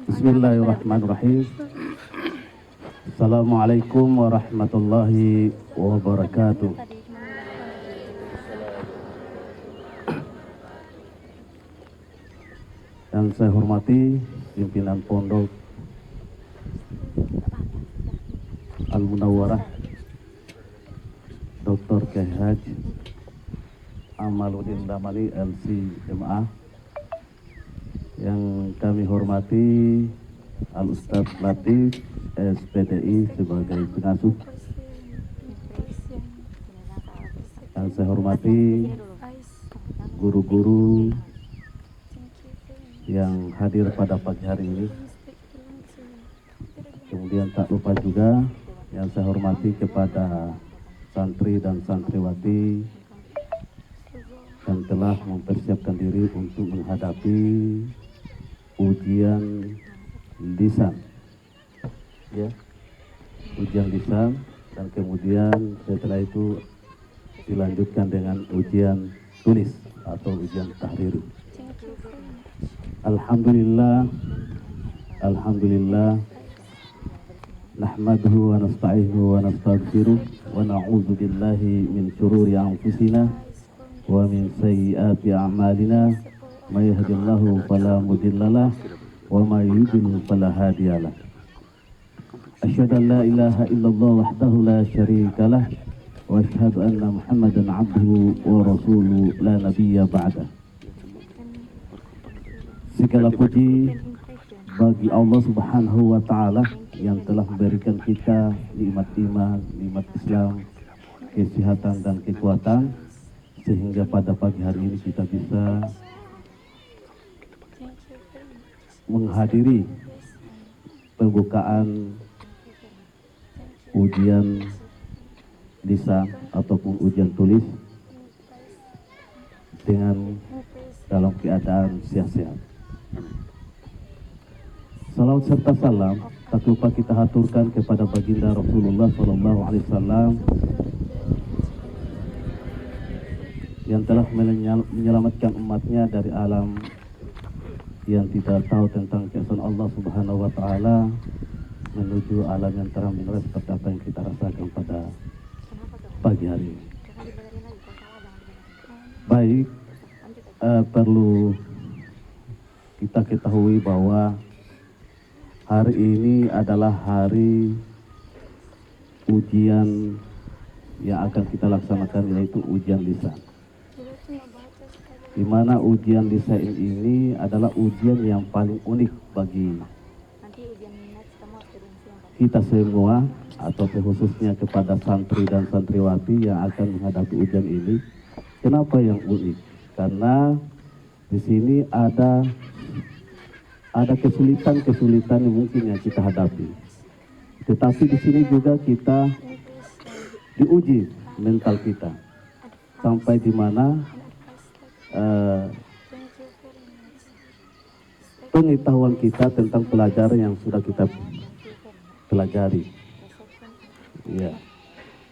Bismillahirrahmanirrahim. Assalamualaikum warahmatullahi wabarakatuh. Yang saya hormati pimpinan Pondok Al-Munawwarah Dr. Kyai Haji Amaluddin Damani LC-MA, yang kami hormati Al-Ustadz Latif SPDI sebagai pengasuh, yang saya hormati guru-guru yang hadir pada pagi hari ini. Kemudian tak lupa juga yang saya hormati kepada santri dan santriwati yang telah mempersiapkan diri untuk menghadapi ujian lisan, ya, ujian lisan, dan kemudian setelah itu dilanjutkan dengan ujian tulis atau ujian tahriri. Alhamdulillah, alhamdulillah, nahmaduhu wa nasta'inuhu wa nastaghfiruh wa na'udzu billahi min syururi anfusina wa min sayyiati a'malina, may yahdihillahu fala mudhillalah wa may yudlil fala hadiyalah. Asyhadu an la ilaha illallah wahdahu la syarikalah wa asyhadu anna Muhammadan 'abduhu wa rasuluhu la nabiyya ba'da. Segala puji bagi Allah Subhanahu wa taala yang telah memberikan kita nikmat iman, nikmat Islam, kesehatan dan kekuatan, sehingga pada pagi hari ini kita bisa menghadiri pembukaan ujian lisan ataupun ujian tulis dengan dalam keadaan sehat-sehat. Salawat serta salam tak lupa kita haturkan kepada baginda Rasulullah SAW yang telah menyelamatkan umatnya dari alam yang tidak tahu tentang keesaan Allah Subhanahu wa taala menuju alam yang terang menerang seperti apa yang kita rasakan pada pagi hari ini. Baik, perlu kita ketahui bahwa hari ini adalah hari ujian yang akan kita laksanakan, yaitu ujian lisan. Di mana ujian lisan ini adalah ujian yang paling unik bagi kita semua, atau khususnya kepada santri dan santriwati yang akan menghadapi ujian ini. Kenapa yang unik? Karena di sini ada kesulitan-kesulitan yang mungkin yang kita hadapi. Tetapi di sini juga kita diuji mental kita sampai di mana pengetahuan kita tentang pelajaran yang sudah kita pelajari. Ya.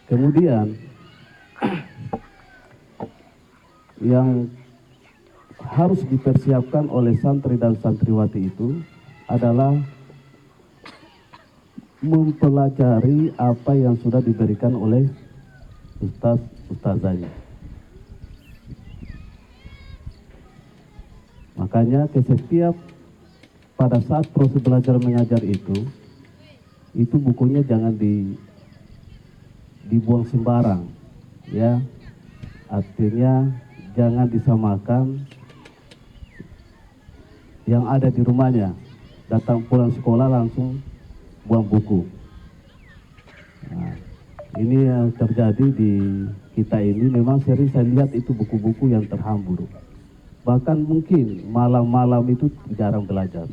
Kemudian yang harus dipersiapkan oleh santri dan santriwati itu adalah mempelajari apa yang sudah diberikan oleh ustaz-ustazanya. Makanya setiap pada saat proses belajar mengajar itu bukunya jangan dibuang sembarang, ya. Artinya jangan disamakan yang ada di rumahnya, datang pulang sekolah langsung buang buku. Nah, ini yang terjadi di kita ini, memang sering saya lihat itu buku-buku yang terhambur. Bahkan mungkin malam-malam itu jarang belajar.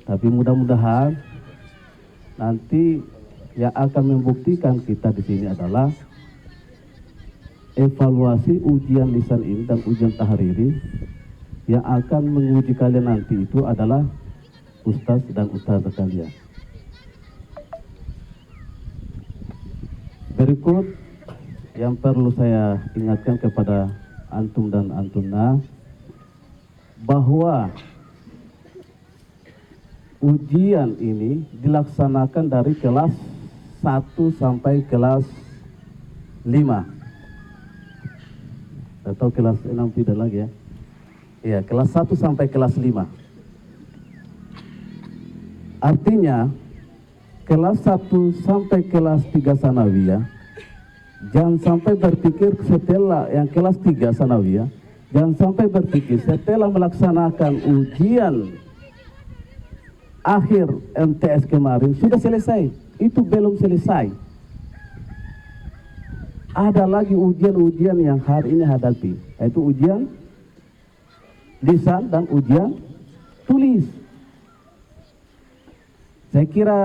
Tapi mudah-mudahan nanti yang akan membuktikan kita di sini adalah evaluasi ujian lisan ini dan ujian tahriri. Yang akan menguji kalian nanti itu adalah ustaz dan ustazah kalian. Berikut yang perlu saya ingatkan kepada antum dan antunna, bahwa ujian ini dilaksanakan dari kelas 1 sampai kelas 5 atau kelas 6 tidak lagi ya. Iya, kelas 1 sampai kelas 5. Artinya kelas 1 sampai kelas 3 sanawiyah jangan sampai berpikir setelah yang kelas 3 sanawiyah jangan sampai berpikir setelah melaksanakan ujian akhir MTS kemarin sudah selesai. Itu belum selesai. Ada lagi ujian-ujian yang hari ini hadapi, yaitu ujian lisan dan ujian tulis. Saya kira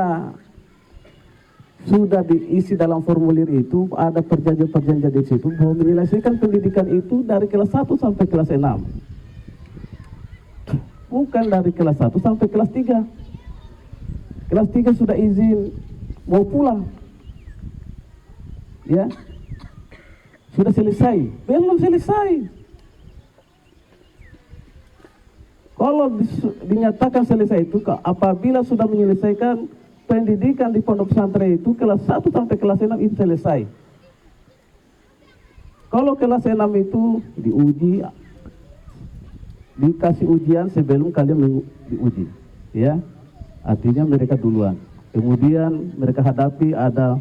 sudah diisi dalam formulir itu, ada perjanjian-perjanjian di situ bahwa menyelesaikan pendidikan itu dari kelas 1 sampai kelas 6. Bukan dari kelas 1 sampai kelas 3. Kelas 3 sudah izin mau pulang. Ya. Sudah selesai, belum selesai. Kalau dinyatakan selesai itu, apabila sudah menyelesaikan pendidikan di pondok pesantren itu kelas 1 sampai kelas 6 itu selesai. Kalau kelas 6 itu diuji, dikasih ujian sebelum kalian diuji, ya. Artinya mereka duluan. Kemudian mereka hadapi ada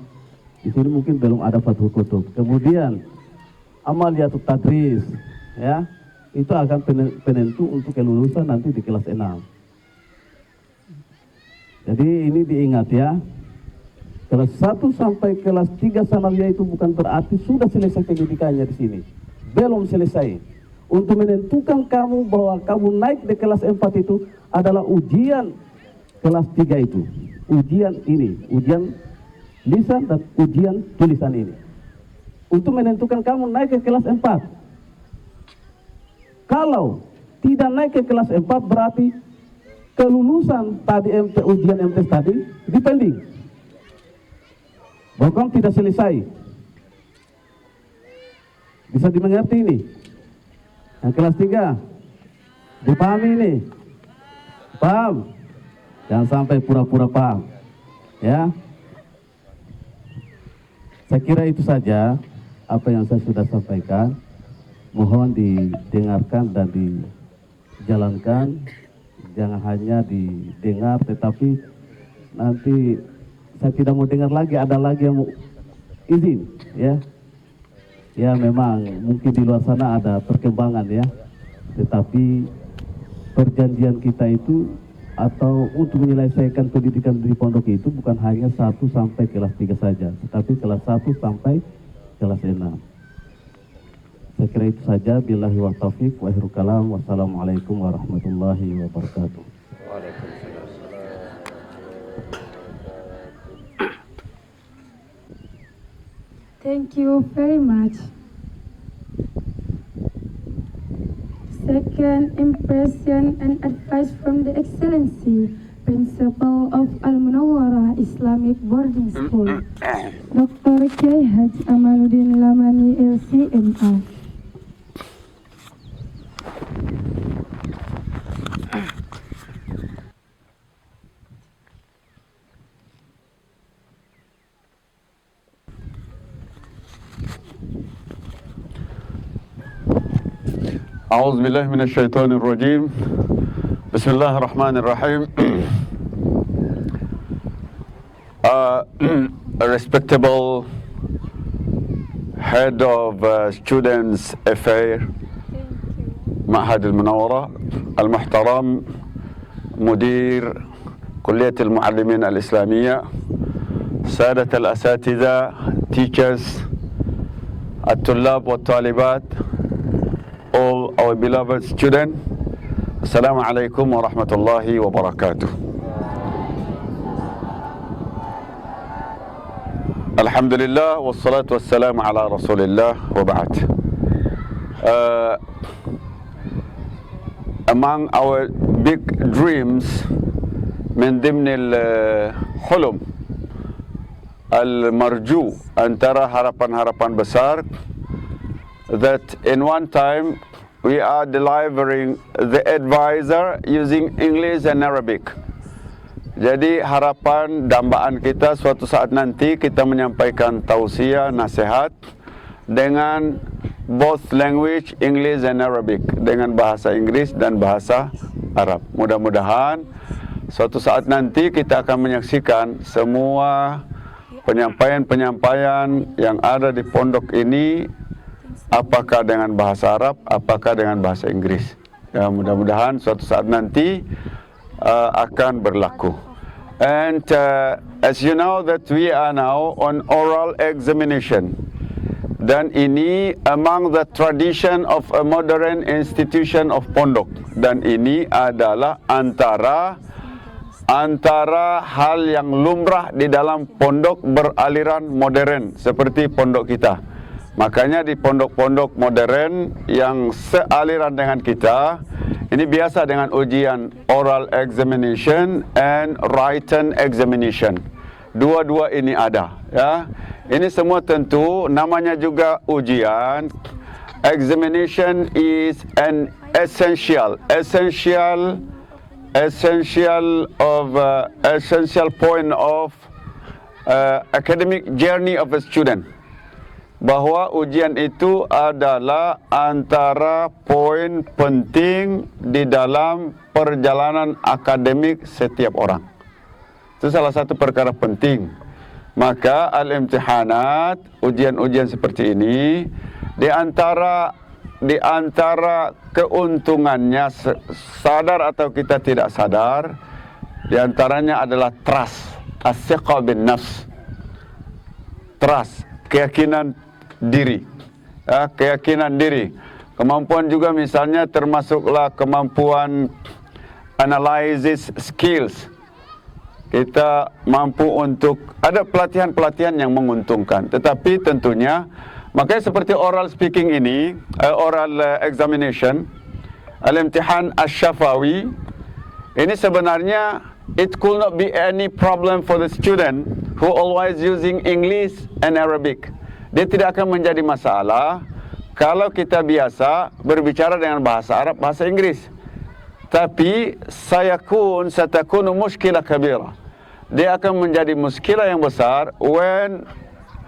di sini mungkin belum ada Fathul Kutub. Kemudian amaliyatut tadris, ya, itu akan penentu untuk kelulusan nanti di kelas 6. Jadi ini diingat ya, kelas 1 sampai kelas 3 sanawiyah itu bukan berarti sudah selesai pendidikannya di sini. Belum selesai. Untuk menentukan kamu bahwa kamu naik di kelas 4 itu adalah ujian kelas 3 itu. Ujian ini, ujian lisan dan ujian tulisan ini. Untuk menentukan kamu naik ke kelas 4. Kalau tidak naik ke kelas 4 berarti kelulusan tadi ujian MTS tadi dipending. Bahkan tidak selesai. Bisa dimengerti ini? Yang kelas 3 dipahami ini? Paham? Jangan sampai pura-pura paham. Ya. Saya kira itu saja apa yang saya sudah sampaikan. Mohon didengarkan dan dijalankan. Jangan hanya didengar, tetapi nanti saya tidak mau dengar lagi, ada lagi yang mau izin, ya. Ya memang mungkin di luar sana ada perkembangan ya, tetapi perjanjian kita itu atau untuk menyelesaikan pendidikan di pondok itu bukan hanya 1 sampai kelas 3 saja, tetapi kelas 1 sampai kelas 6. Saya kira itu saja. Billahi wa taufiq wa akhirul kalam. Wassalamualaikum warahmatullahi wabarakatuh. Thank you very much. Second impression and advice from the Excellency Principal of Al-Munawwarah Islamic Boarding School, Dr. K. Haji Amaluddin Lamani LCMA. أعوذ بالله من الشيطان الرجيم. بسم الله الرحمن الرحيم. A respectable head of students affair معهد المنورة المحترم مدير كلية المعلمين الإسلامية سادة الأساتذة teachers الطلاب والطالبات all our beloved students. Assalamu alaikum wa rahmatullahi wa barakatuh. Alhamdulillah wassalatu wassalamu ala rasulillah wa ba'd. Among our big dreams من ضمن الحلم المرجو أن ترى harapan-harapan besar that in one time we are delivering the advisor using English and Arabic. Jadi harapan dambaan kita suatu saat nanti kita menyampaikan tausiah, nasihat dengan both language, English and Arabic, dengan bahasa Inggris dan bahasa Arab. Mudah-mudahan suatu saat nanti kita akan menyaksikan semua penyampaian-penyampaian yang ada di pondok ini, apakah dengan bahasa Arab, apakah dengan bahasa Inggris. Ya, mudah-mudahan suatu saat nanti akan berlaku. And as you know that we are now on oral examination. Dan ini among the tradition of a modern institution of pondok. Dan ini adalah antara hal yang lumrah di dalam pondok beraliran modern seperti pondok kita. Makanya di pondok-pondok modern yang sealiran dengan kita, ini biasa dengan ujian oral examination and written examination. Dua-dua ini ada, ya. Ini semua tentu namanya juga ujian. Examination is an essential point of academic journey of a student. Bahwa ujian itu adalah antara poin penting di dalam perjalanan akademik setiap orang. Itu salah satu perkara penting. Maka al-imtihanat, ujian-ujian seperti ini, di antara keuntungannya, sadar atau kita tidak sadar, di antaranya adalah trust, as-siqa bin nafs. Trust, keyakinan diri, ya, keyakinan diri. Kemampuan juga misalnya termasuklah kemampuan analysis skills. Kita mampu untuk ada pelatihan-pelatihan yang menguntungkan. Tetapi tentunya, makanya seperti oral speaking ini, oral examination, al-imtihan asy-syafawi, ini sebenarnya it could not be any problem for the student who always using English and Arabic. Dia tidak akan menjadi masalah kalau kita biasa berbicara dengan bahasa Arab, bahasa Inggris. Tapi satakunu muskilah kabira. Dia akan menjadi muskilah yang besar when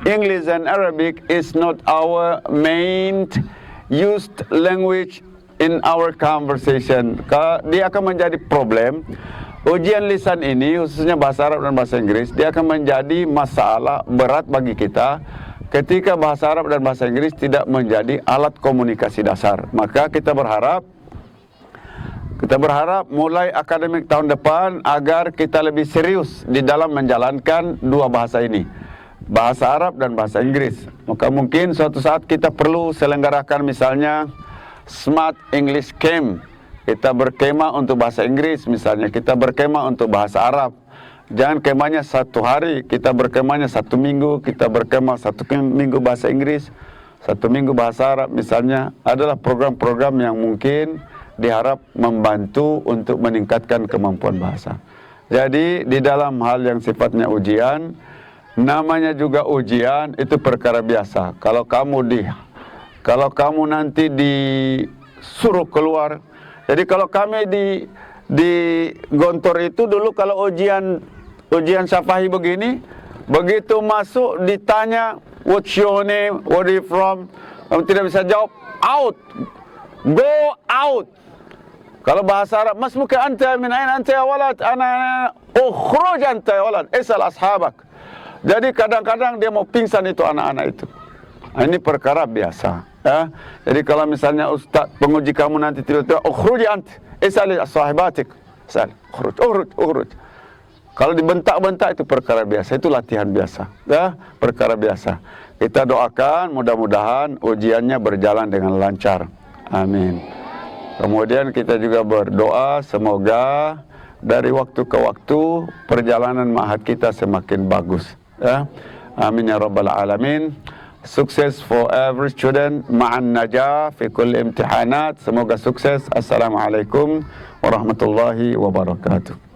English and Arabic is not our main used language in our conversation. Dia akan menjadi problem. Ujian lisan ini, khususnya bahasa Arab dan bahasa Inggris, dia akan menjadi masalah berat bagi kita ketika bahasa Arab dan bahasa Inggris tidak menjadi alat komunikasi dasar. Maka kita berharap mulai akademik tahun depan agar kita lebih serius di dalam menjalankan dua bahasa ini, bahasa Arab dan bahasa Inggris. Maka mungkin suatu saat kita perlu selenggarakan misalnya Smart English Camp. Kita berkemah untuk bahasa Inggris misalnya, kita berkemah untuk bahasa Arab. Jangan kemahnya 1 hari, kita berkemahnya 1 minggu, kita berkemah 1 minggu bahasa Inggris, 1 minggu bahasa Arab misalnya. Adalah program-program yang mungkin diharap membantu untuk meningkatkan kemampuan bahasa. Jadi di dalam hal yang sifatnya ujian, namanya juga ujian, itu perkara biasa. Kalau kamu nanti disuruh keluar, jadi kalau kami di Gontor itu dulu kalau ujian syafahi begini, begitu masuk ditanya what's your name, where are you from, kamu tidak bisa jawab, out, go out. Kalau bahasa Arab, masmuka anta, min aina anta ya walad, ana ukhruj anta ya walad, isal ashabak. Jadi kadang-kadang dia mau pingsan itu anak-anak itu. Nah, ini perkara biasa, ya. Jadi kalau misalnya ustaz penguji kamu nanti tiba-tiba ukhruj anta, isal sahibatik, isal ukhruj. Kalau dibentak-bentak itu perkara biasa, itu latihan biasa, ya, perkara biasa. Kita doakan mudah-mudahan ujiannya berjalan dengan lancar. Amin. Kemudian kita juga berdoa semoga dari waktu ke waktu perjalanan ma'had kita semakin bagus, ya. Amin ya rabbal alamin. Sukses for every student, ma'an najah fi kulli imtihanat. Semoga sukses. Assalamualaikum warahmatullahi wabarakatuh.